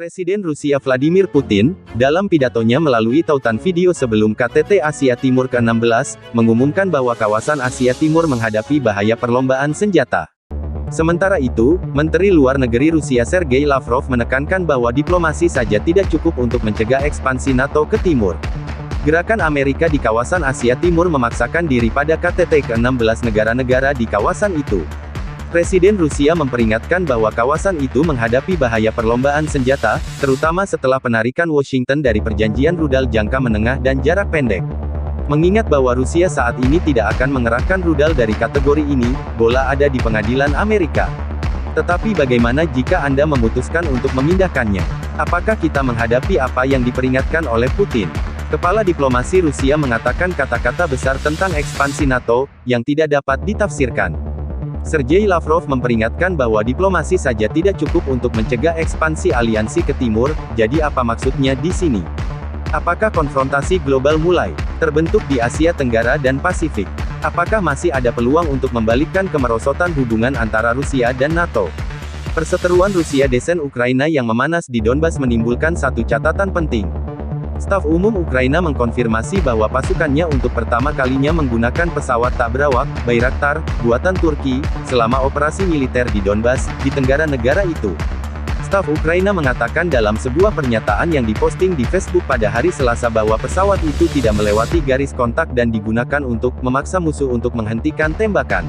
Presiden Rusia Vladimir Putin, dalam pidatonya melalui tautan video sebelum KTT Asia Timur ke-16, mengumumkan bahwa kawasan Asia Timur menghadapi bahaya perlombaan senjata. Sementara itu, Menteri Luar Negeri Rusia Sergei Lavrov menekankan bahwa diplomasi saja tidak cukup untuk mencegah ekspansi NATO ke timur. Gerakan Amerika di kawasan Asia Timur memaksakan diri pada KTT ke-16 negara-negara di kawasan itu. Presiden Rusia memperingatkan bahwa kawasan itu menghadapi bahaya perlombaan senjata, terutama setelah penarikan Washington dari perjanjian rudal jangka menengah dan jarak pendek. Mengingat bahwa Rusia saat ini tidak akan mengerahkan rudal dari kategori ini, bola ada di pengadilan Amerika. Tetapi bagaimana jika Anda memutuskan untuk memindahkannya? Apakah kita menghadapi apa yang diperingatkan oleh Putin? Kepala diplomasi Rusia mengatakan kata-kata besar tentang ekspansi NATO, yang tidak dapat ditafsirkan. Sergei Lavrov memperingatkan bahwa diplomasi saja tidak cukup untuk mencegah ekspansi aliansi ke timur, jadi apa maksudnya di sini? Apakah konfrontasi global mulai terbentuk di Asia Tenggara dan Pasifik? Apakah masih ada peluang untuk membalikkan kemerosotan hubungan antara Rusia dan NATO? Perseteruan Rusia desen Ukraina yang memanas di Donbas menimbulkan satu catatan penting. Staf Umum Ukraina mengkonfirmasi bahwa pasukannya untuk pertama kalinya menggunakan pesawat tak berawak, Bayraktar, buatan Turki, selama operasi militer di Donbas, di tenggara negara itu. Staf Ukraina mengatakan dalam sebuah pernyataan yang diposting di Facebook pada hari Selasa bahwa pesawat itu tidak melewati garis kontak dan digunakan untuk memaksa musuh untuk menghentikan tembakan.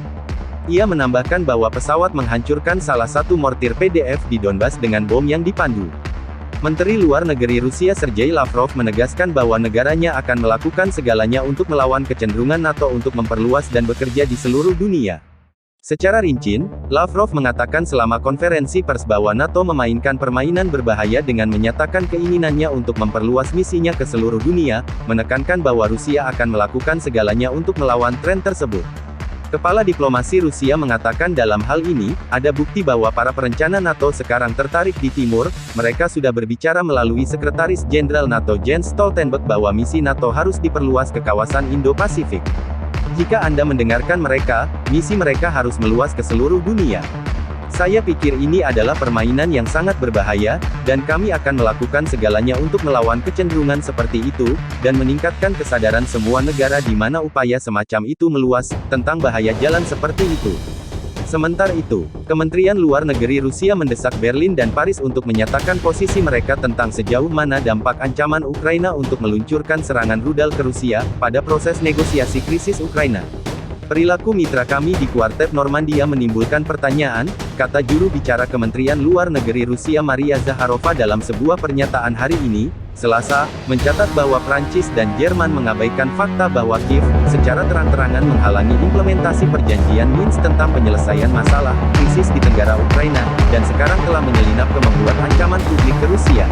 Ia menambahkan bahwa pesawat menghancurkan salah satu mortir PDF di Donbas dengan bom yang dipandu. Menteri Luar Negeri Rusia Sergei Lavrov menegaskan bahwa negaranya akan melakukan segalanya untuk melawan kecenderungan NATO untuk memperluas dan bekerja di seluruh dunia. Secara rinci, Lavrov mengatakan selama konferensi pers bahwa NATO memainkan permainan berbahaya dengan menyatakan keinginannya untuk memperluas misinya ke seluruh dunia, menekankan bahwa Rusia akan melakukan segalanya untuk melawan tren tersebut. Kepala diplomasi Rusia mengatakan dalam hal ini, ada bukti bahwa para perencana NATO sekarang tertarik di timur, mereka sudah berbicara melalui Sekretaris Jenderal NATO Jens Stoltenberg bahwa misi NATO harus diperluas ke kawasan Indo-Pasifik. Jika Anda mendengarkan mereka, misi mereka harus meluas ke seluruh dunia. Saya pikir ini adalah permainan yang sangat berbahaya, dan kami akan melakukan segalanya untuk melawan kecenderungan seperti itu, dan meningkatkan kesadaran semua negara di mana upaya semacam itu meluas, tentang bahaya jalan seperti itu. Sementara itu, Kementerian Luar Negeri Rusia mendesak Berlin dan Paris untuk menyatakan posisi mereka tentang sejauh mana dampak ancaman Ukraina untuk meluncurkan serangan rudal ke Rusia, pada proses negosiasi krisis Ukraina. Perilaku mitra kami di Kuartet Normandia menimbulkan pertanyaan, kata juru bicara Kementerian Luar Negeri Rusia Maria Zakharova dalam sebuah pernyataan hari ini, Selasa, mencatat bahwa Prancis dan Jerman mengabaikan fakta bahwa Kiev, secara terang-terangan menghalangi implementasi perjanjian Minsk tentang penyelesaian masalah, krisis di tenggara Ukraina, dan sekarang telah menyelinap ke membuat ancaman publik ke Rusia.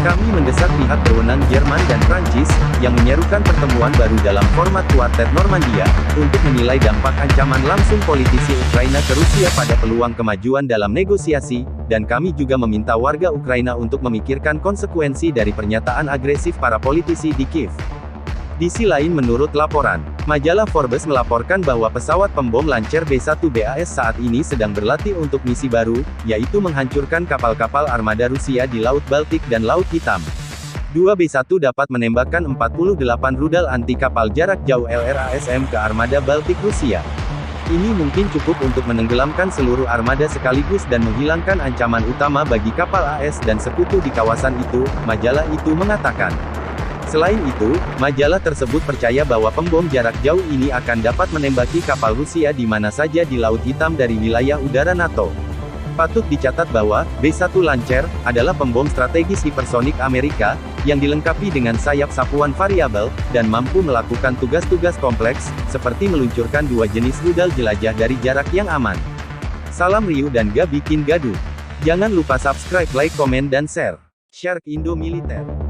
Kami mendesak pihak berwenang Jerman dan Prancis, yang menyerukan pertemuan baru dalam format Kuartet Normandia, untuk menilai dampak ancaman langsung politisi Ukraina ke Rusia pada peluang kemajuan dalam negosiasi, dan kami juga meminta warga Ukraina untuk memikirkan konsekuensi dari pernyataan agresif para politisi di Kiev. Di sisi lain menurut laporan, majalah Forbes melaporkan bahwa pesawat pembom Lancer B-1BAS saat ini sedang berlatih untuk misi baru, yaitu menghancurkan kapal-kapal armada Rusia di Laut Baltik dan Laut Hitam. 2 B-1 dapat menembakkan 48 rudal anti kapal jarak jauh LRASM ke armada Baltik Rusia. Ini mungkin cukup untuk menenggelamkan seluruh armada sekaligus dan menghilangkan ancaman utama bagi kapal AS dan sekutu di kawasan itu, majalah itu mengatakan. Selain itu, majalah tersebut percaya bahwa pembom jarak jauh ini akan dapat menembaki kapal Rusia di mana saja di Laut Hitam dari wilayah udara NATO. Patut dicatat bahwa, B-1 Lancer, adalah pembom strategis hipersonik Amerika, yang dilengkapi dengan sayap sapuan variabel, dan mampu melakukan tugas-tugas kompleks, seperti meluncurkan 2 jenis rudal jelajah dari jarak yang aman. Salam riuh dan gak bikin gaduh. Jangan lupa subscribe, like, komen dan share. Shark Indo Militer.